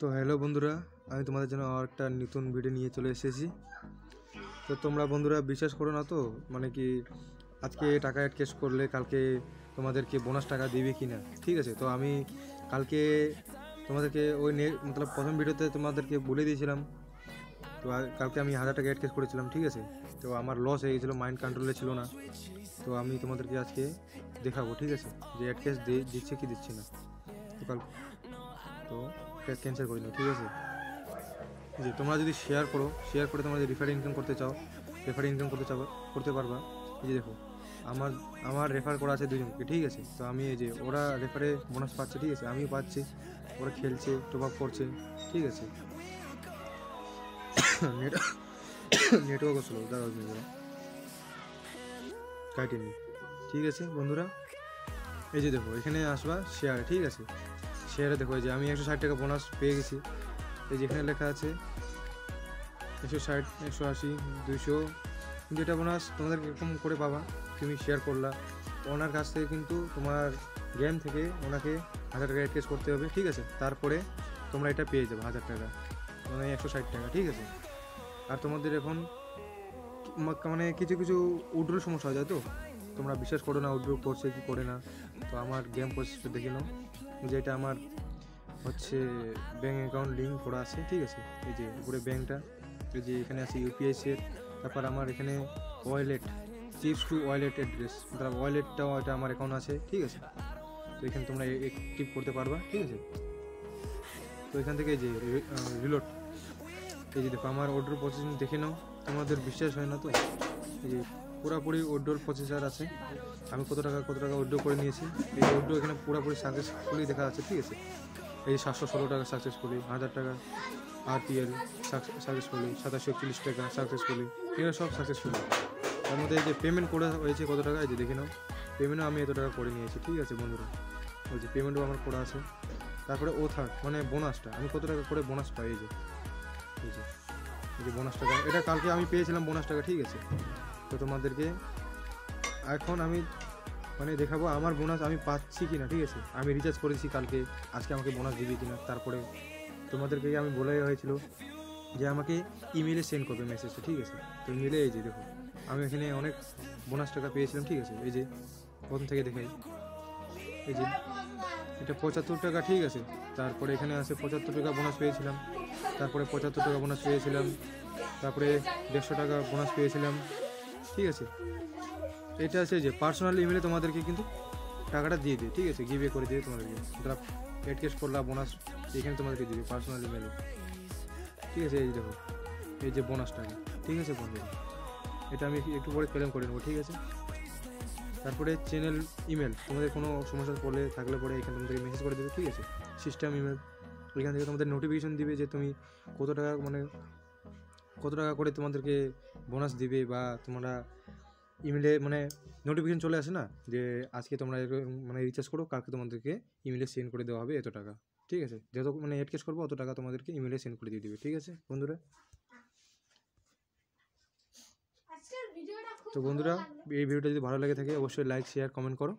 তো হ্যালো বন্ধুরা, আমি তোমাদের জন্য আর একটা নতুন ভিডিও নিয়ে চলে এসেছি। তো তোমরা বন্ধুরা বিশ্বাস করো না তো, মানে কি আজকে টাকা অ্যাড ক্যাশ করলে কালকে তোমাদেরকে বোনাস টাকা দিবে কি না, ঠিক আছে। তো আমি কালকে তোমাদেরকে ওই মতলব প্রথম ভিডিওতে তোমাদেরকে বলে দিয়েছিলাম। তো কালকে আমি 1000 টাকা অ্যাড ক্যাশ করেছিলাম, ঠিক আছে। তো আমার লস হয়ে গেছিলো, মাইন্ড কন্ট্রোলে ছিল না। তো আমি তোমাদেরকে আজকে দেখাবো, ঠিক আছে, যে অ্যাড ক্যাশ দিচ্ছে কি দিচ্ছে না। তো তো ক্যান্সেল করে নিও, ঠিক আছে। যে তোমরা যদি শেয়ার করে তোমরা যদি রেফার ইনকাম করতে চাও, করতে পারবা। এই যে দেখো, আমার রেফার করা আছে দুজনকে, ঠিক আছে। তো আমি এই যে ওরা রেফারে বোনাস পাচ্ছে, ঠিক আছে, আমিও পাচ্ছি। ওরা খেলছে, টপ আপ করছে, ঠিক আছে। নেটওয়ার্ক স্লো, দাঁড়াও কাটিনি, ঠিক আছে বন্ধুরা। এই যে দেখো, এখানে আসবা শেয়ারে, ঠিক আছে। শেয়ারে দেখো, এই যে আমি 160 টাকা বোনাস পেয়ে গেছি। এই যে এখানে লেখা আছে 160, 180, 200, কিন্তু এটা বোনাস তোমাদের এরকম করে পাবা। তুমি শেয়ার করলা, ওনার কাছ থেকে কিন্তু তোমার গেম থেকে ওনাকে 1000 টাকা অ্যাড ক্যাশ করতে হবে, ঠিক আছে। তারপরে তোমরা এটা পেয়ে যাবে 1000 টাকা, মানে 160 টাকা, ঠিক আছে। আর তোমাদের এখন মানে কিছু কিছু উড্রোর সমস্যা হয়ে যায়, তো তোমরা বিশ্বাস করো না উড্রো করছে কি করে না। তো আমার গেম প্রসেসটা দেখে নাও, যে এটা আমার হচ্ছে ব্যাঙ্ক অ্যাকাউন্ট লিঙ্ক করা আছে, ঠিক আছে। এই যে উপরে ব্যাঙ্কটা, এই যে এখানে আছে ইউপিআই সেট, তারপর আমার এখানে wallet, chips two wallet address, তারপর ওয়ালেটটাও এটা আমার অ্যাকাউন্ট আছে, ঠিক আছে। তো এখানে তোমরা অ্যাক্টিভ করতে পারবা, ঠিক আছে। তো এখান থেকে এই যে রিলোড, এই যে দেখো আমার অর্ডার প্রসেসিং দেখে নাও। তোমাদের বিশ্বাস হয় না তো, এই যে পুরোপুরি অর্ডার প্রসেসার আছে। আমি কত টাকা অর্ডার করে নিয়েছি। এই অর্ডার এখানে পুরোপুরি সাকসেসফুলি দেখা আছে, ঠিক আছে। এই 716 টাকা সাকসেসফুলি, 1000 টাকা RTL সাকসেসফুলি, 2741 টাকা সাকসেসফুলি, এগুলো সব সাকসেসফুলি। তার মধ্যে এই যে পেমেন্ট করা হয়েছে কত টাকা, এই যে দেখে নাও। পেমেন্টও আমি এত টাকা করে নিয়েছি, ঠিক আছে বন্ধুরা। ওই যে পেমেন্টও আমার করা আছে। তারপরে থার্ড মানে বোনাসটা, আমি কত টাকা করে বোনাস পাই, এই যে বোনাস টাকা, এটা কালকে আমি পেয়েছিলাম বোনাস টাকা, ঠিক আছে। তো তোমাদেরকে এখন আমি মানে দেখাবো আমার বোনাস আমি পাচ্ছি কিনা, ঠিক আছে। আমি রিচার্জ করেছি কালকে, আজকে আমাকে বোনাস দিবি কিনা। তারপরে তোমাদেরকে আমি বলাই হয়েছিল যে আমাকে ইমেলে সেন্ড করবে মেসেজটা, ঠিক আছে। তো ইমেলে এই যে দেখো, আমি এখানে অনেক বোনাস টাকা পেয়েছিলাম, ঠিক আছে। এই যে প্রথম থেকে দেখাই, এই যে এটা 75 টাকা, ঠিক আছে। তারপরে এখানে আছে 75 টাকা বোনাস পেয়েছিলাম, তারপরে 75 টাকা বোনাস পেয়েছিলাম, তারপরে 150 টাকা বোনাস পেয়েছিলাম, ঠিক আছে। এটা আছে যে পার্সোনাল ইমেলে তোমাদেরকে কিন্তু টাকাটা দিয়ে দিই, ঠিক আছে, গিভ করে দিয়ে তোমাদেরকে যারা অ্যাড ক্যাশ করলা বোনাস এখানে তোমাদেরকে দিবে পার্সোনাল ইমেলে, ঠিক আছে। এই যে দেখো, এই যে বোনাস টাকা, ঠিক আছে বন্ধুরা। এটা আমি একটু পরে ক্লেম করে নেবো, ঠিক আছে। তারপরে চ্যানেল ইমেল, তোমাদের কোনো সমস্যা থাকলে পরে এখানে তোমাদেরকে মেসেজ করে দেবে, ঠিক আছে। সিস্টেম ইমেল, এখান থেকে তোমাদের নোটিফিকেশন দিবে যে তুমি কত টাকা করে তোমাদেরকে বোনাস দিবে, বা তোমরা ইমেলে মানে নোটিফিকেশন চলে আসে না যে আজকে তোমরা মানে রিচার্জ করো, কালকে তোমাদেরকে ইমেলে সেন্ড করে দেওয়া হবে এত টাকা, ঠিক আছে। যত মানে অ্যাড ক্যাশ করবো অত টাকা তোমাদেরকে ইমেলে সেন্ড করে দিয়ে দেবে, ঠিক আছে বন্ধুরা। তো বন্ধুরা, এই ভিডিওটা যদি ভালো লাগে থাকে অবশ্যই লাইক, শেয়ার, কমেন্ট করো।